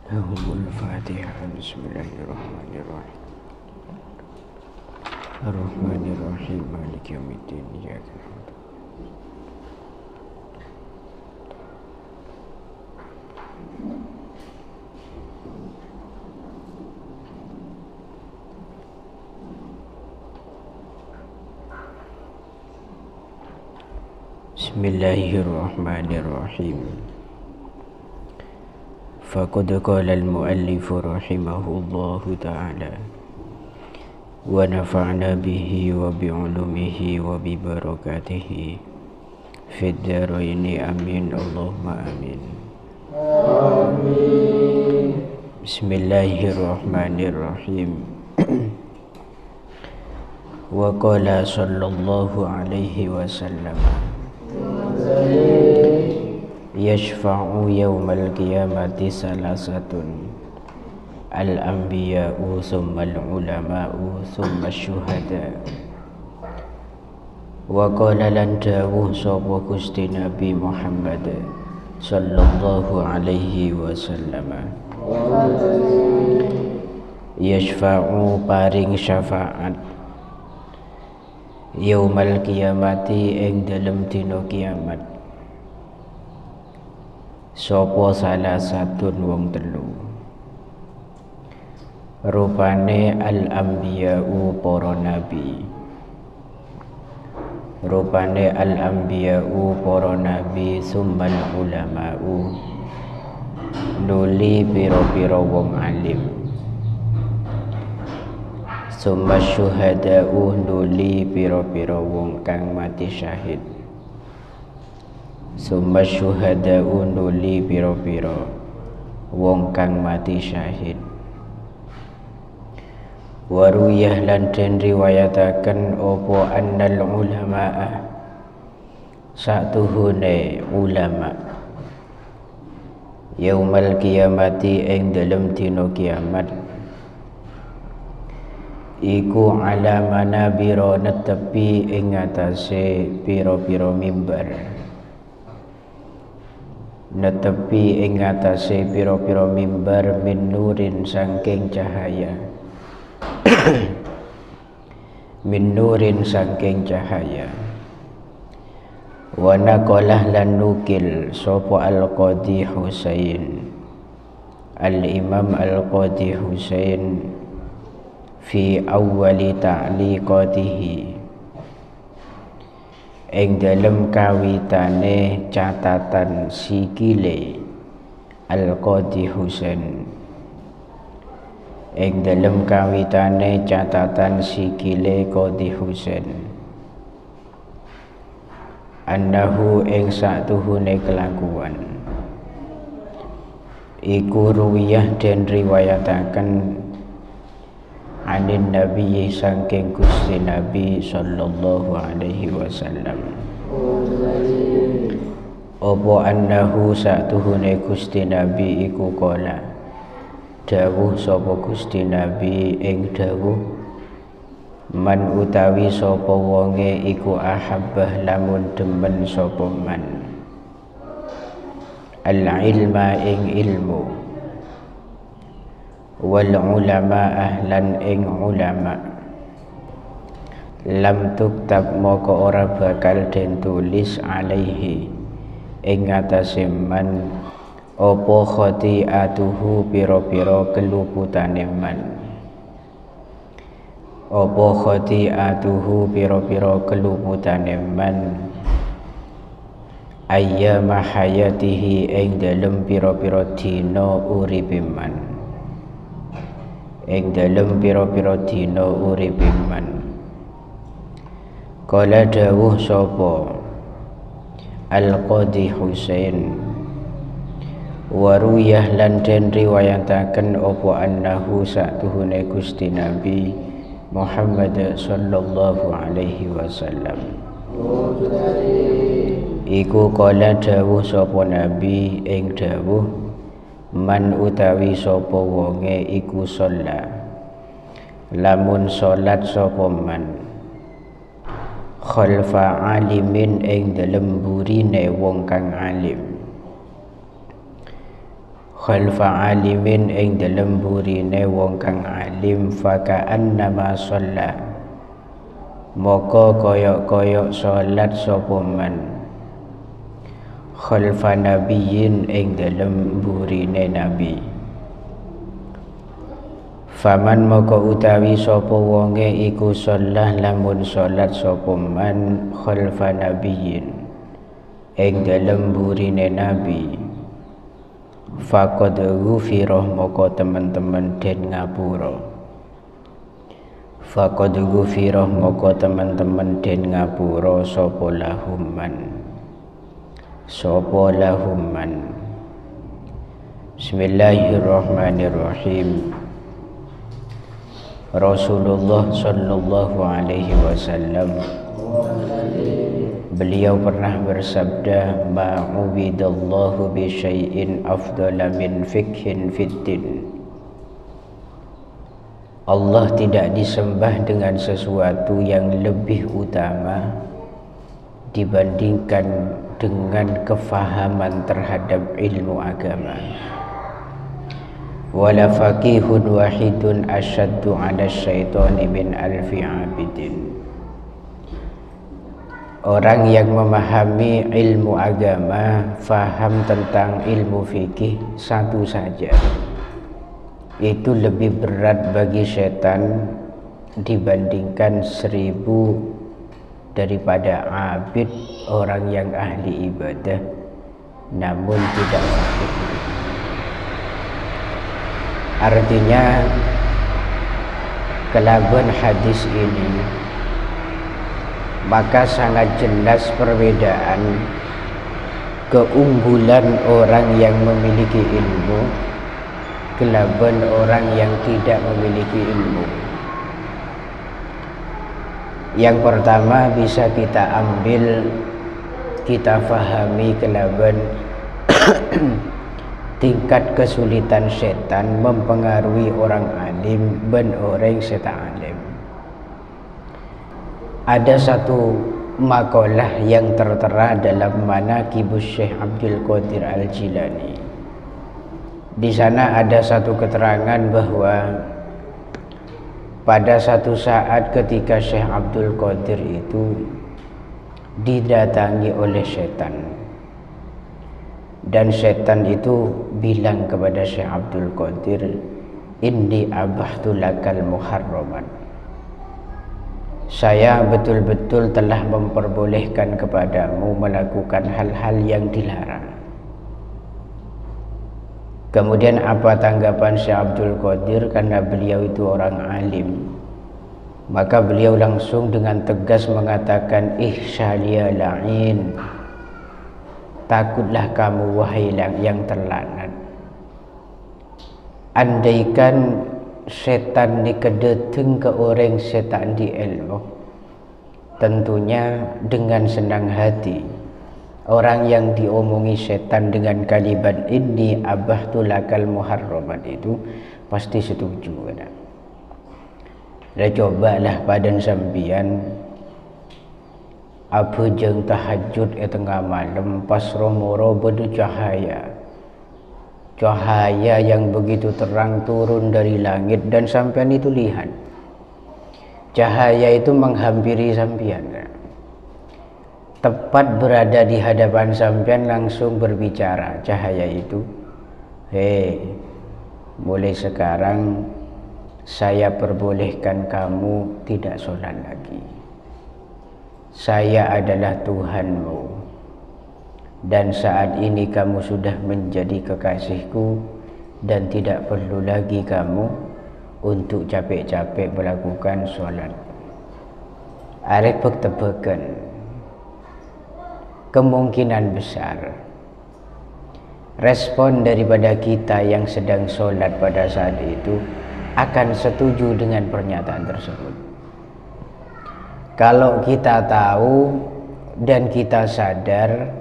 Al-Fatihah. Bismillahirrahmanirrahim. Ar-Rahmanirrahim. Maliki yaumiddin. Iyyaka na'budu. Bismillahirrahmanirrahim. Faqad qala al-muallif rahimahullahu ta'ala wa nafa'na bihi wa bi'ulumihi wa bi barakatihi fid dharaini amin. Allahumma amin. Amin. Bismillahirrahmanirrahim. Wa qala sallallahu alaihi wasallam yashfa'u yawmal qiyamati salasatun al-anbiya'u thumma al-ulama'u thumma syuhada. Wa qala lan dawuh sapa Gusti Nabi Muhammad sallallahu alaihi wasallam yashfa'u paring syafaat yaumal qiyamati ing dalem dina kiamat sapa salah satun wong telu rupane al-anbiya'u para nabi, rupane al-anbiya'u para nabi, summal ulama'u nuli pira-pira wong alim, summa syuhada'u nuli pira-pira wong kang mati syahid, summa syuhada'u nuli pira-pira wong kang mati syahid. Waruyah lan den riwayataken opo annal ulama'a satuhune ulama yaumal qiyamati ing dalem dina kiamat iku ala manabira netepi ing atase pira-pira mimbar, netepi ing atase pira-pira mimbar min nurin saking cahaya min nurin saking cahaya. Wa naqalah lan nukil sapa al-Qadhi Husain, al-Imam al-Qadhi Husain fi awwali ta'liqatihi ing dalem kawitane catatan sikile al-Qadhi Husain, ing dalem kawitane catatan sikile Qadhi Husain annahu ing satuhune kelakuan iku ruwiyah den riwayataken anin Nabi saking Gusti Nabi sallallahu alaihi wasallam opo annahu satuhune Gusti Nabi iku qala dawuh sapa Gusti Nabi ing dawuh man utawi sapa wonge iku ahabbah lamun demen sapa man al-ilma ing ilmu wal ulama ahlan ing ulama lam tuktab moko ora bakal den tulis alaihi ing atase man opo khati'atuhu pira-pira keluputane man, opo khati'atuhu pira-pira keluputane man ayyama hayatihi ing dalem pira-pira dina uripe man, ing dalem pira-pira dina uripe man. Kala dawuh sapa al-Qadhi Husain waruyah lan den riwayataken opo annahu satuhune Gusti Nabi Muhammad sallallahu alaihi wasallam iku kala dawuh sapa Nabi ing dawuh man utawi sapa wonge iku sholat lamun salat sapa man khalfa alimin ing dalem burine wong kang alim, khalfa alimin ing dalem burine wong kang alim, faka'annama shalla moko koyok-koyok salat sapa man khalfa nabiyyin ing dalem burine nabi. Faman moko utawi sapa wonge iku shalah lamun salat sapa man khalfa nabiyyin ing dalem burine nabi, faqad ghufira moko teman-teman den ngapura. Faqad ghufira moko teman-teman den ngapura sapa lahum man. Bismillahirrahmanirrahim. Rasulullah sallallahu alaihi wasallam beliau pernah bersabda, ma'ubidallahu bi syai'in afdala min fikhin fiddin. Allah tidak disembah dengan sesuatu yang lebih utama dibandingkan dengan kefahaman terhadap ilmu agama. Wala faqihun wahidun asyaddu 'ala syaitani min alfi 'abidin. Orang yang memahami ilmu agama, faham tentang ilmu fikih satu saja, itu lebih berat bagi setan dibandingkan 1000 daripada abid, orang yang ahli ibadah namun tidak fakih. Artinya kelaban hadis ini maka sangat jelas perbedaan keunggulan orang yang memiliki ilmu kelaban orang yang tidak memiliki ilmu. Yang pertama bisa kita ambil, kita fahami kelaban tingkat kesulitan setan mempengaruhi orang alim dan orang setan alim. Ada satu makalah yang tertera dalam Manaqibus Syekh Abdul Qadir Al-Jilani. Di sana ada satu keterangan bahwa pada satu saat ketika Syekh Abdul Qadir itu didatangi oleh setan, dan setan itu bilang kepada Syekh Abdul Qadir, inni abahtu lakal muharraman, saya betul-betul telah memperbolehkan kepadamu melakukan hal-hal yang dilarang. Kemudian apa tanggapan Syekh Abdul Qadir? Karena beliau itu orang alim, maka beliau langsung dengan tegas mengatakan, ihsyalia la'in, takutlah kamu wahai yang terlanat. Andaikan setan dikedeteng ke orang setan di ilmu, tentunya dengan senang hati orang yang diomongi setan dengan kalimat inni abahtu lakal muharramat itu pasti setuju. Dan cobalah padan sambian apa jeng tahajud tengah malam pas romoro bedu cahaya yang begitu terang turun dari langit, dan sampean itu lihat cahaya itu menghampiri sampean, tepat berada di hadapan sampean, langsung berbicara cahaya itu, hei, mulai sekarang saya perbolehkan kamu tidak sholat lagi. Saya adalah Tuhanmu, dan saat ini kamu sudah menjadi kekasihku, dan tidak perlu lagi kamu untuk capek-capek melakukan sholat. Arek tebak-tebakan, kemungkinan besar respon daripada kita yang sedang sholat pada saat itu akan setuju dengan pernyataan tersebut. Kalau kita tahu dan kita sadar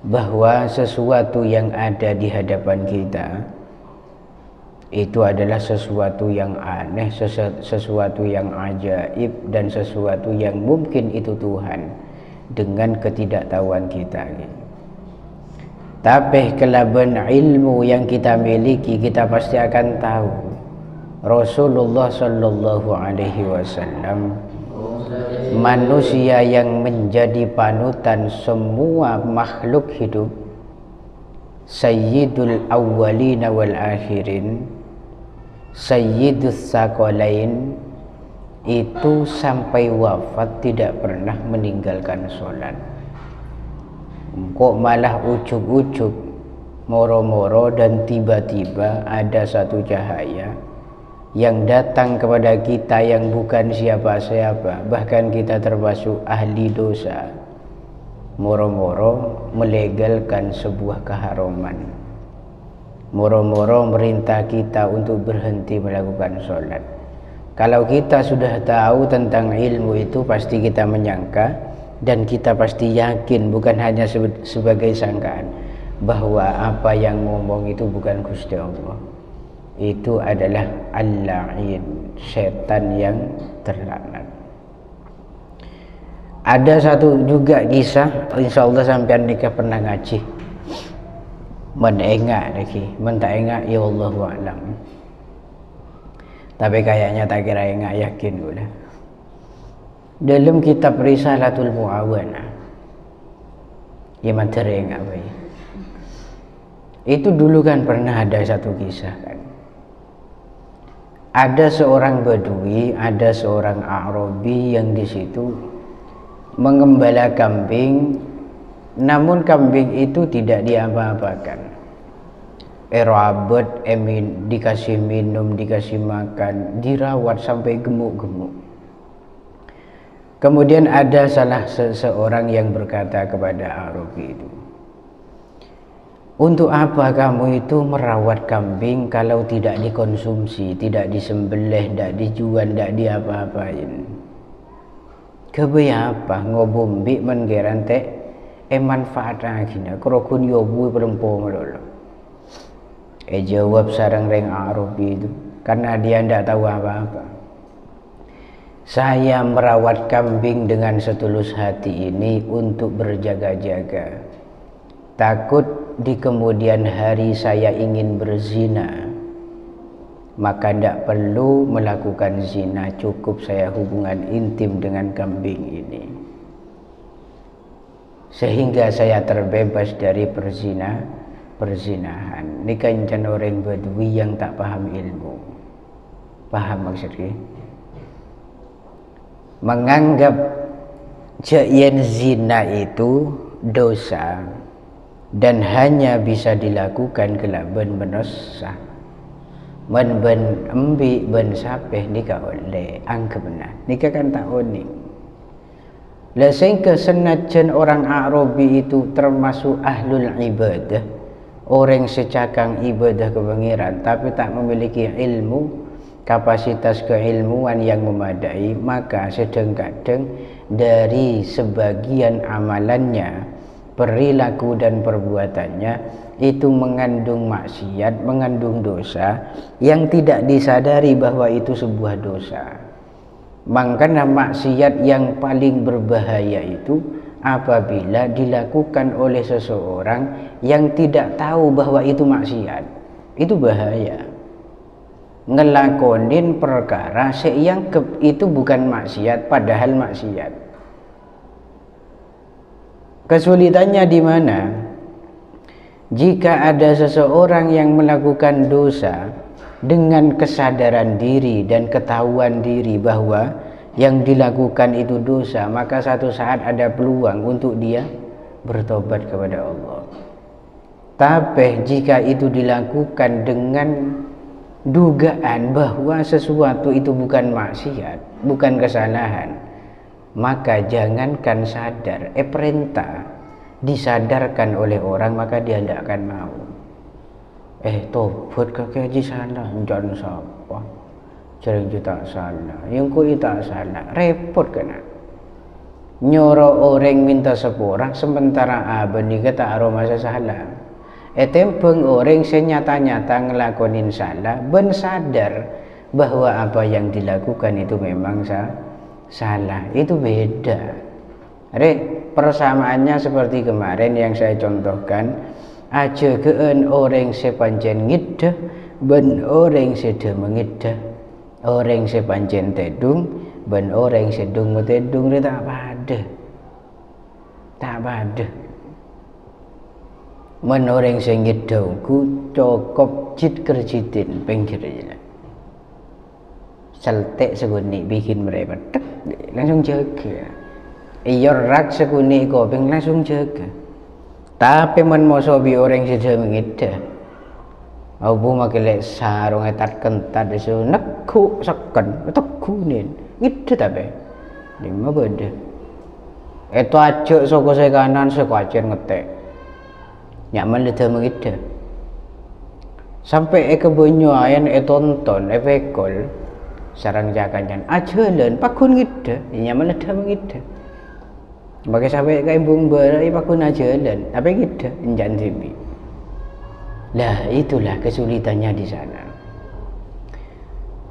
bahwa sesuatu yang ada di hadapan kita itu adalah sesuatu yang aneh, sesuatu yang ajaib, dan sesuatu yang mungkin itu Tuhan dengan ketidaktahuan kita. Tapi kelaban ilmu yang kita miliki, kita pasti akan tahu Rasulullah sallallahu alaihi wasallam manusia yang menjadi panutan semua makhluk hidup, sayyidul awwalin wal akhirin, sayyidus saqalain, itu sampai wafat tidak pernah meninggalkan sholat. Kok malah ucuk-ucuk, moro-moro, dan tiba-tiba ada satu cahaya yang datang kepada kita yang bukan siapa-siapa, bahkan kita termasuk ahli dosa, moro-moro melegalkan sebuah keharuman, moro-moro merintah kita untuk berhenti melakukan sholat. Kalau kita sudah tahu tentang ilmu itu, pasti kita menyangka dan kita pasti yakin, bukan hanya sebagai sangkaan, bahwa apa yang ngomong itu bukan Gusti Allah. Itu adalah al-la'in, setan yang terlaknat. Ada satu juga kisah, insya Allah sampean nikah pernah ngaji, menengak lagi, mentah engak ya Allahu a'lam. Tapi kayaknya tak kira engak, yakin gue. Dalam kitab Risalatul Mu'awanah, ya materi engak baik. Itu dulu kan pernah ada satu kisah kan. Ada seorang Badui, ada seorang Arabi yang di situ mengembala kambing, namun kambing itu tidak diapa-apakan. Erabet, dikasih minum, dikasih makan, dirawat sampai gemuk-gemuk. Kemudian ada salah seseorang yang berkata kepada Arabi itu, untuk apa kamu itu merawat kambing kalau tidak dikonsumsi, tidak disembelih, tidak dijual, tidak diapa-apain? Kebaya apa ngobombi menggerante manfaatnya gini, kerokun yobu perempuan lolo. Jawab sarang reng Arabi itu, karena dia tidak tahu apa-apa. Saya merawat kambing dengan setulus hati ini untuk berjaga-jaga. Takut di kemudian hari saya ingin berzina, maka tidak perlu melakukan zina, cukup saya hubungan intim dengan kambing ini. Sehingga saya terbebas dari perzinahan. Ini kan orang Badui yang tak paham ilmu. Paham maksudnya? Menganggap jayen zina itu dosa dan hanya bisa dilakukan kelaban menosah, men ben embi ben sapeh nikah oleh anggap benar nikah kan tak oning. Lah sehingga senajan orang Arabi itu termasuk ahlul ibadah, orang secakang ibadah kepengiran, tapi tak memiliki ilmu, kapasitas keilmuan yang memadai, maka sedang-kadang dari sebagian amalannya, perilaku dan perbuatannya itu mengandung maksiat, mengandung dosa yang tidak disadari bahwa itu sebuah dosa. Makanya maksiat yang paling berbahaya itu apabila dilakukan oleh seseorang yang tidak tahu bahwa itu maksiat. Itu bahaya. Ngelakonin perkara yang itu bukan maksiat padahal maksiat. Kesulitannya di mana? Jika ada seseorang yang melakukan dosa dengan kesadaran diri dan ketahuan diri bahwa yang dilakukan itu dosa, maka satu saat ada peluang untuk dia bertobat kepada Allah. Tapi jika itu dilakukan dengan dugaan bahwa sesuatu itu bukan maksiat, bukan kesalahan, maka jangankan sadar, perintah disadarkan oleh orang, maka dia tidak akan mau. Tobat kakek haji salah, jangan sapa, jarang juta salah, yang kui tak salah, repot kena. Nyoro orang minta sepurah, sementara abang ni kata aroma salah. Tempeng orang senyata-nyata ngelakonin salah, ben sadar bahwa apa yang dilakukan itu memang salah. Itu beda. Persamaannya seperti kemarin yang saya contohkan, aja keun orang sepancen ngiddah ben orang sedhe mengiddah orang sepancen tedung ben orang sedung metedung dia tak pada men orang sing ngiddah ku cokop cit kerjitin pinggir aja seltek seguni bikin mereka tek langsung jaga iya rak seguni kopeng langsung jaga tapi men mosobi orang sedhe mengiddah abu makilek sarung etat kentat isu nekuk seken tekunin ngiddah tapi lima beda itu aja soko saya kanan saya kacer ngetek nyaman lidah mengiddah sampai kebunyo ayan tonton pekol sarang jakanjan ajalan pakun ngiddah nyaman lidah mengiddah bagi sampai ke imbung berai pakun ajalan tapi ngiddah enjan tibi lah itulah kesulitannya di sana.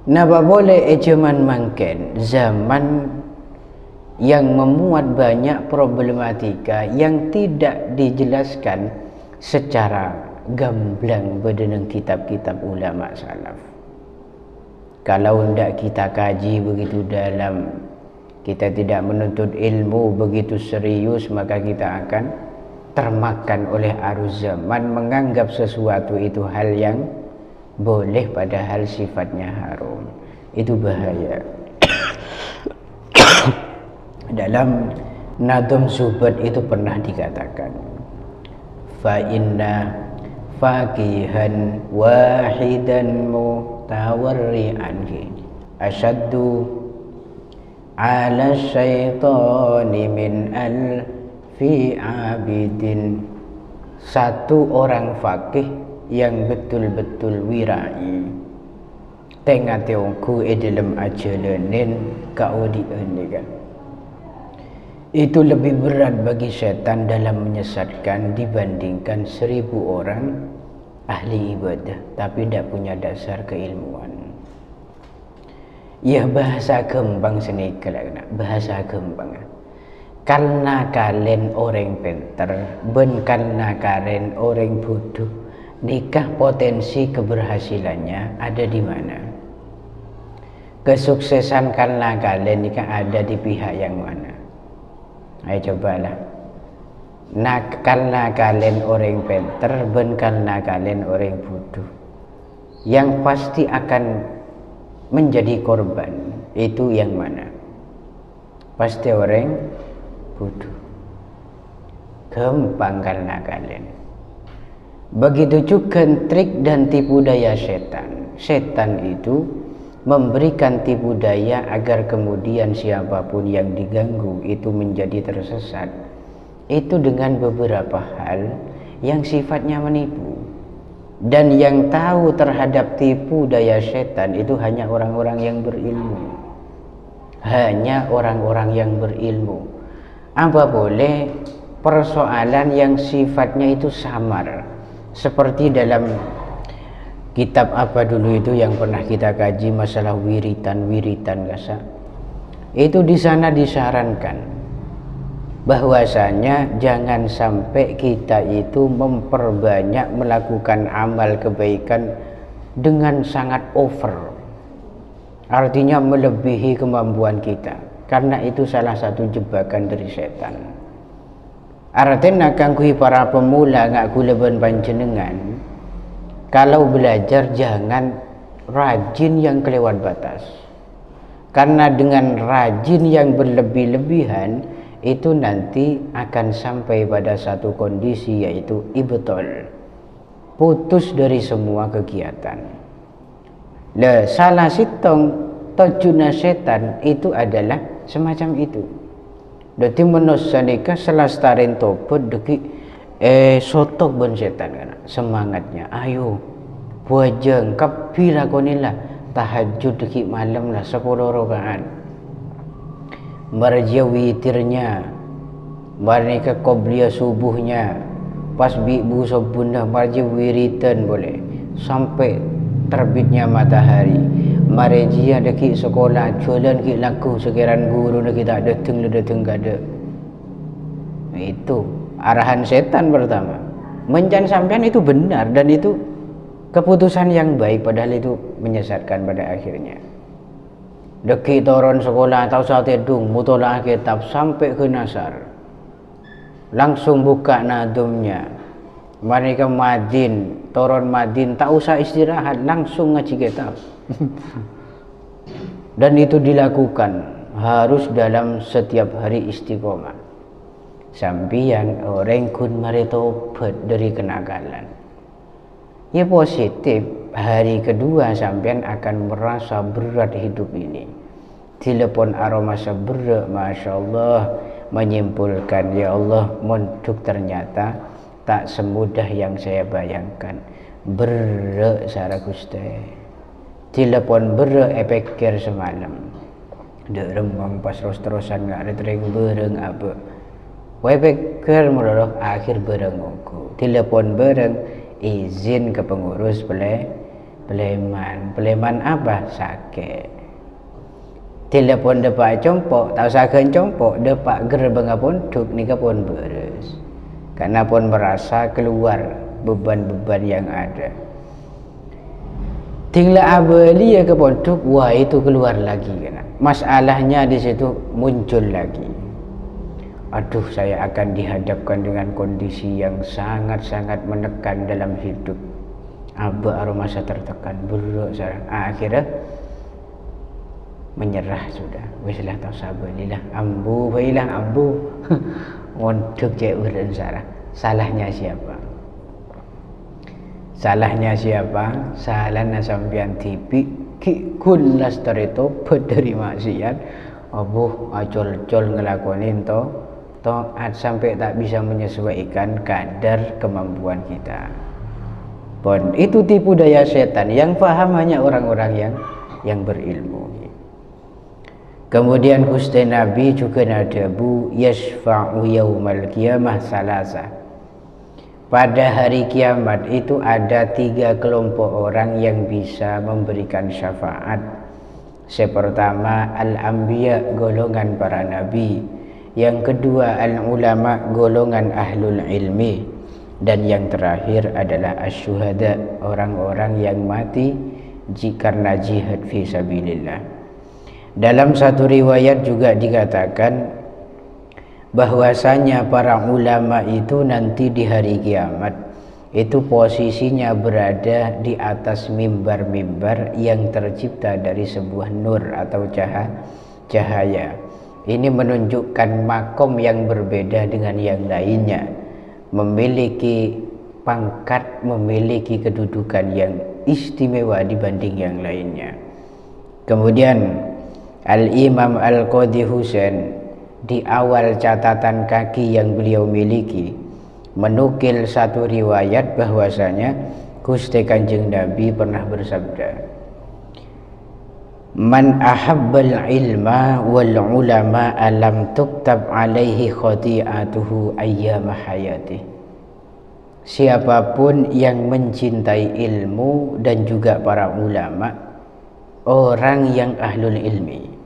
Napa boleh zaman mangken zaman yang memuat banyak problematika yang tidak dijelaskan secara gamblang bedeneng kitab-kitab ulama salaf. Kalau hendak kita kaji begitu dalam, kita tidak menuntut ilmu begitu serius, maka kita akan termakan oleh arus zaman menganggap sesuatu itu hal yang boleh padahal sifatnya haram. Itu bahaya. Dalam Nadhum Zubat itu pernah dikatakan fa inna faqihan wahidan mutawarri'an asyaddu ala syaitani min fi abidin. Satu orang fakih yang betul-betul wirai tengah teongku dalam ajalanin kau dianikan itu lebih berat bagi setan dalam menyesatkan dibandingkan 1000 orang ahli ibadah tapi tidak punya dasar keilmuan. Ya bahasa kembang senikah bahasa kembang. Karena kalian orang pinter, ben karena kalian orang bodoh, nikah potensi keberhasilannya ada di mana? Kesuksesan karena kalian nikah ada di pihak yang mana? Ayo cobalah. Nah, karena kalian orang pinter, ben karena kalian orang bodoh, yang pasti akan menjadi korban itu yang mana? Pasti orang bodoh. Gampang karena kalian. Begitu juga trik dan tipu daya setan. Setan itu memberikan tipu daya agar kemudian siapapun yang diganggu itu menjadi tersesat. Itu dengan beberapa hal yang sifatnya menipu. Dan yang tahu terhadap tipu daya setan itu hanya orang-orang yang berilmu. Hanya orang-orang yang berilmu. Apa boleh persoalan yang sifatnya itu samar, seperti dalam kitab apa dulu itu yang pernah kita kaji masalah wiritan kasa. Itu di sana disarankan bahwasanya jangan sampai kita itu memperbanyak melakukan amal kebaikan dengan sangat over. Artinya melebihi kemampuan kita. Karena itu salah satu jebakan dari setan. Artinya kangkui para pemula ngak kuleban panjenengan. Kalau belajar jangan rajin yang kelewat batas. Karena dengan rajin yang berlebih-lebihan itu nanti akan sampai pada satu kondisi yaitu ibtol. Putus dari semua kegiatan. Lah salah sitong tajuna setan itu adalah semacam itu. Dadi menusanika selastarin topet deki sotok ben setan kan semangatnya. Ayo buajeng kapira konila tahajud deki malam lah 10 rakaat. Marja witirnya, marnika qobliyah subuhnya, pas bibu sobunda marja wiritan boleh sampai terbitnya matahari. Marejia deki sekolah jualan ki laku sekiran guru nak kita datang gada. Itu arahan setan pertama. mencan sampean itu benar dan itu keputusan yang baik, padahal itu menyesatkan pada akhirnya. Deki turun sekolah atau saat edung mutolaah kitab sampai ke Nasar, langsung buka nadumnya. Mereka Madin, turun Madin, tak usah istirahat, langsung ngaji kitab. Dan itu dilakukan harus dalam setiap hari istiqomah. Sampian orang kun mari tobat dari kenakalan. Ya positif, hari kedua sampean akan merasa berat hidup ini. Telepon aroma seberat, Masya Allah, menyimpulkan, ya Allah, mondok ternyata tak semudah yang saya bayangkan. Berat Sarah Gusti. Telepon berat pikir semalam. Dek remang pas terus-terusan nggak ada tering bereng apa. Wai pikir mudah akhir bereng aku. Telepon bereng izin ke pengurus Pleman apa sakit. Telepon depak compok, tak usahakan compok, depak gerbang pondok ni pun beres. Karena pun merasa keluar beban-beban yang ada. Tinggal abali ya ke pondok, wah itu keluar lagi kan. Masalahnya di situ muncul lagi. Aduh, saya akan dihadapkan dengan kondisi yang sangat-sangat menekan dalam hidup. Aba aroma saya tertekan, berat saya. Akhirnya menyerah sudah. Wislah tak sabalilah, ambu, baiklah ambu. Untuk cek beransara. Salahnya siapa? Salahnya siapa? Salahnya sampean tipi kulas terito dari maksiat. Abuh acol-col ngelakonin taat sampai tak bisa menyesuaikan kadar kemampuan kita. Pun itu tipu daya setan yang paham hanya orang-orang yang berilmu. Kemudian Gusti Nabi juga nadabu yasfa'u yaumal qiyamah salasa. Pada hari kiamat itu ada 3 kelompok orang yang bisa memberikan syafaat. Pertama al-anbiya, golongan para nabi. Yang kedua al-ulama, golongan ahlul ilmi. Dan yang terakhir adalah asyuhada, orang-orang yang mati karena jihad fi sabilillah. Dalam satu riwayat juga dikatakan bahwasanya para ulama itu nanti di hari kiamat itu posisinya berada di atas mimbar-mimbar yang tercipta dari sebuah nur atau cahaya. Ini menunjukkan makom yang berbeda dengan yang lainnya, memiliki pangkat, memiliki kedudukan yang istimewa dibanding yang lainnya. Kemudian Al-Imam Al-Qadhi Husain di awal catatan kaki yang beliau miliki menukil satu riwayat bahwasanya Gusti Kanjeng Nabi pernah bersabda, man ahabbal ilma wal ulama alam tuktab alaihi khati'atuhu ayyama hayatih. Siapapun yang mencintai ilmu dan juga para ulama, orang yang ahlul ilmi,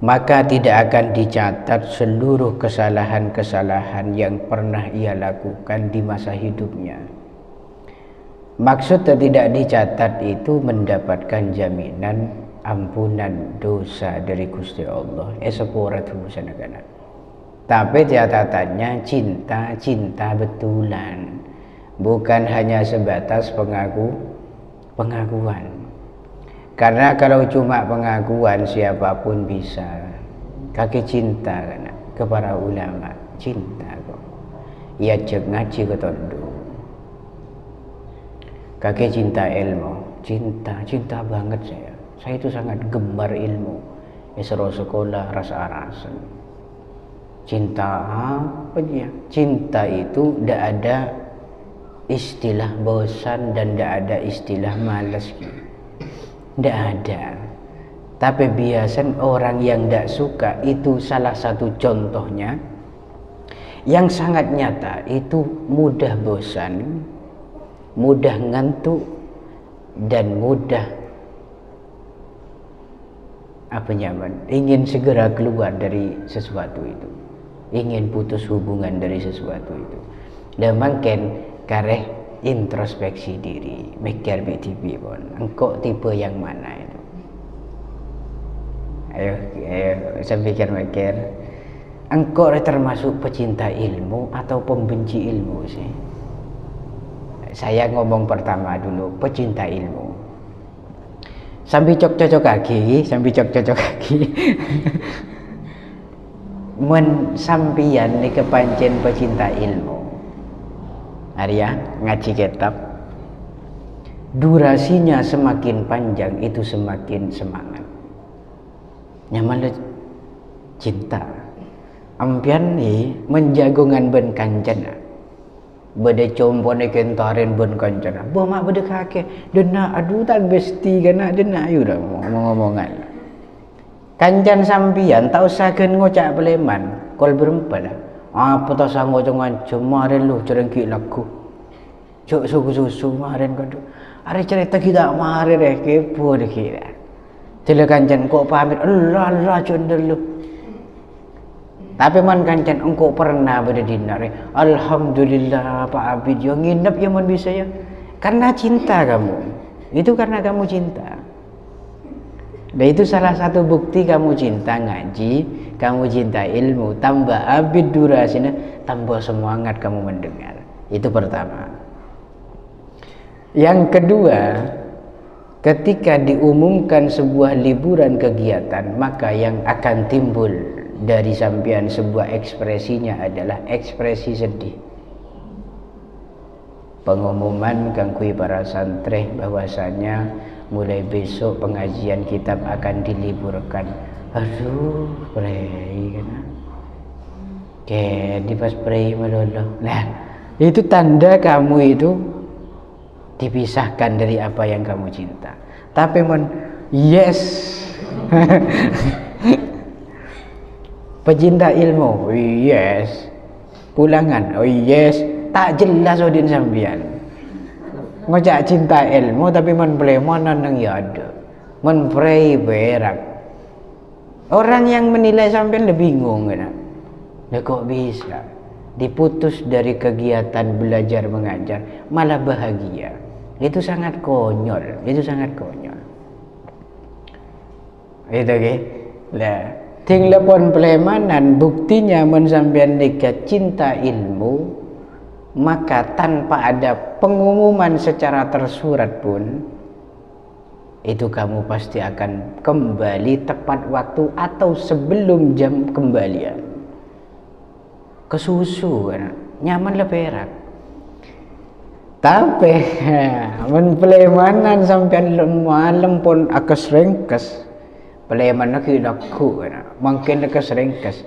maka tidak akan dicatat seluruh kesalahan-kesalahan yang pernah ia lakukan di masa hidupnya. Maksud tidak dicatat itu mendapatkan jaminan ampunan dosa dari Gusti Allah. Seporat hubungan. Tapi catatannya cinta betulan, bukan hanya sebatas pengakuan. Karena kalau cuma pengakuan siapapun bisa. Kaki cinta kan kepada ulama, cinta kok. Ia cek ngaji ke tondo. Kaki cinta ilmu, cinta banget saya. Saya itu sangat gemar ilmu. Seru sekolah rasa-rasa. Cinta apa ya? Cinta itu tidak ada istilah bosan dan tidak ada istilah malas. Tidak ada. Tapi biasanya orang yang tidak suka itu salah satu contohnya yang sangat nyata itu mudah bosan, mudah ngantuk, dan mudah ingin segera keluar dari sesuatu itu, ingin putus hubungan dari sesuatu itu. Mungkin kareh introspeksi diri, mikir BTV pun. Engkau tipe yang mana itu? Ayo, saya mikir. Engkau termasuk pecinta ilmu atau pembenci ilmu sih? Saya ngomong pertama dulu, pecinta ilmu. Sambil cocok kaki. Men sampian ni kepancen pecinta ilmu. Arya ngaji kitab. Durasinya semakin panjang itu semakin semangat. Nyaman cinta. Ampian ni menjagongan ben kancana. Bede compone kentarin ben kancana. Bo mak bede kake. Dena aduh tak besti kana dena ayu dah ngomong-ngomongan. Kancan sampian tak usahakan ngocak peleman. Kol berempat lah. Apa tak sanggup jangan cemarin lu cerengki laku. Cuk susu marin kau tu. Ada cerita kita marin kepo deh kira. Tila kancan kau pamit Allah cundel lu. Tapi man kancan engkau pernah berdedinar. Alhamdulillah Pak Abid yang nginep yang man bisa ya. Karena cinta kamu. Itu karena kamu cinta. Dan itu salah satu bukti kamu cinta ngaji, kamu cinta ilmu, tambah abid durasinya, tambah semangat kamu mendengar. Itu pertama. Yang kedua, ketika diumumkan sebuah liburan kegiatan, maka yang akan timbul dari sampian sebuah ekspresinya adalah ekspresi sedih. Pengumuman kangkui para santri bahwasanya mulai besok pengajian kitab akan diliburkan. Aduh, prei kan. Di pas prei meloloh. Nah, itu tanda kamu itu dipisahkan dari apa yang kamu cinta. Tapi yes. Pecinta ilmu, yes. Pulangan, yes. Tak jelas odin sambian. Ngojak cinta ilmu tapi pelemonan nang ya ada. Prei berak. Orang yang menilai sampean lebih bingung kan. Lah kok bisa diputus dari kegiatan belajar mengajar malah bahagia. Itu sangat konyol, Itu ke? Lah, tinglepon pelemanan buktinya men sampean dekat cinta ilmu. Maka tanpa ada pengumuman secara tersurat pun itu kamu pasti akan kembali tepat waktu atau sebelum jam kembalian. Kesusu kan, nyaman lah perak. Tapi pelemanan sampai malam pun akas rengkes. Peleman nak laku kan, makin akas rengkes.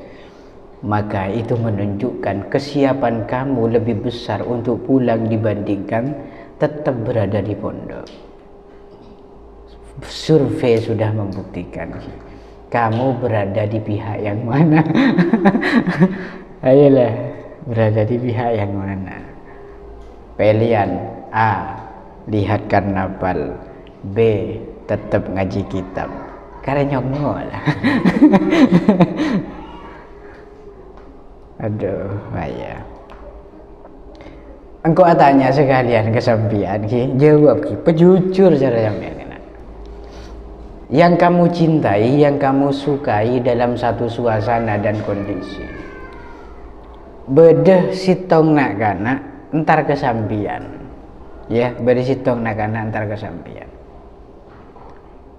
Maka itu menunjukkan kesiapan kamu lebih besar untuk pulang dibandingkan tetap berada di pondok. Survei sudah membuktikan kamu berada di pihak yang mana. Ayolah, berada di pihak yang mana. Pilihan A, lihat karnaval. B, tetap ngaji kitab. Karena nyongol lah. Aduh, bahaya. Engkau tanya sekalian kesampian, jawab pejujur cara sampean. Yang kamu cintai, yang kamu sukai dalam satu suasana dan kondisi. Bedeh sitong nak kana entar kesampian. Ya, bede sitong nak kana entar kesampian.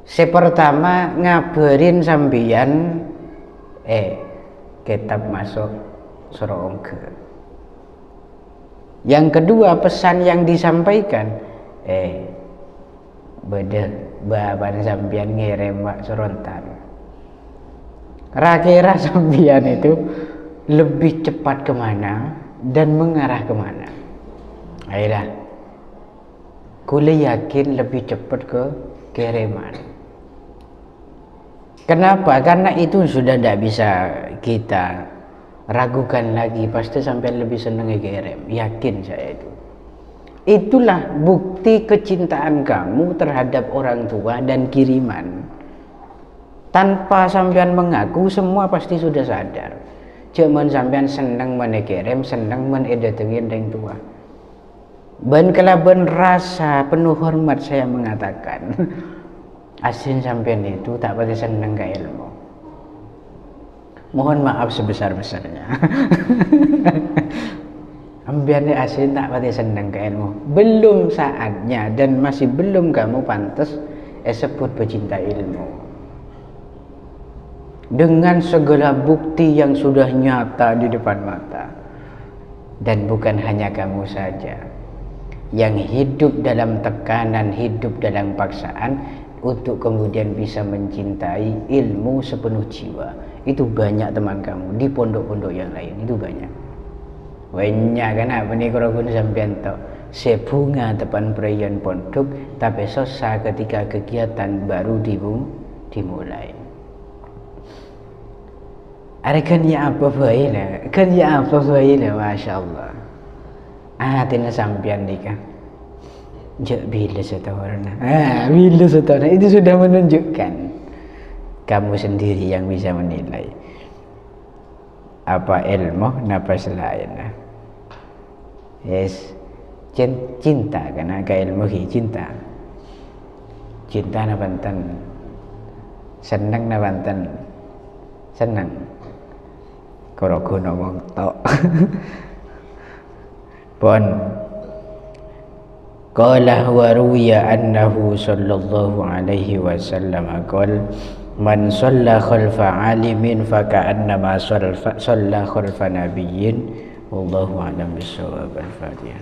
Sepertama ngabarin sampian kitab masuk surga. Yang kedua pesan yang disampaikan beda baban sampian ngirim wak surontan. Kira-kira sampian itu lebih cepat kemana dan mengarah kemana? Ayolah, kule yakin lebih cepat ke kiriman. Kenapa? Karena itu sudah tidak bisa kita ragukan lagi, pasti sampai lebih senang kirim, yakin saya itu. Itulah bukti kecintaan kamu terhadap orang tua dan kiriman. Tanpa sampean mengaku, semua pasti sudah sadar. Cuman sampean seneng menekerem, seneng menedetengin deng tua. Ben kelaban rasa penuh hormat saya mengatakan, asin sampean itu tak pati seneng ke ilmu. Mohon maaf sebesar-besarnya. Ambiannya asin tak pati seneng ke ilmu. Belum saatnya dan masih belum kamu pantas sebut pecinta ilmu. Dengan segala bukti yang sudah nyata di depan mata. Dan bukan hanya kamu saja yang hidup dalam tekanan, hidup dalam paksaan untuk kemudian bisa mencintai ilmu sepenuh jiwa. Itu banyak teman kamu di pondok-pondok yang lain, itu banyak. Banyak kan apa nih kalau guna sampean tok sebunga depan perayaan pondok, tapi sosa ketika kegiatan baru dimulai. Ada kan ya apa baiklah, kan ya apa baiklah, masya Allah. Tina sampean nikah. Bila setahun. Bila setahun itu sudah menunjukkan kamu sendiri yang bisa menilai apa ilmu napa selain. Yes, cinta karena ke ilmu cinta. Cinta nabanten. Senang nabanten. Senang. Kalau aku ngomong tok. Pon. Qala wa ruwiya annahu sallallahu alaihi wasallam qala man shalla khalfa alimin fa ka'annama shalla khalfa nabiyyin wallahu a'lam bissawab. Al-Fatihah.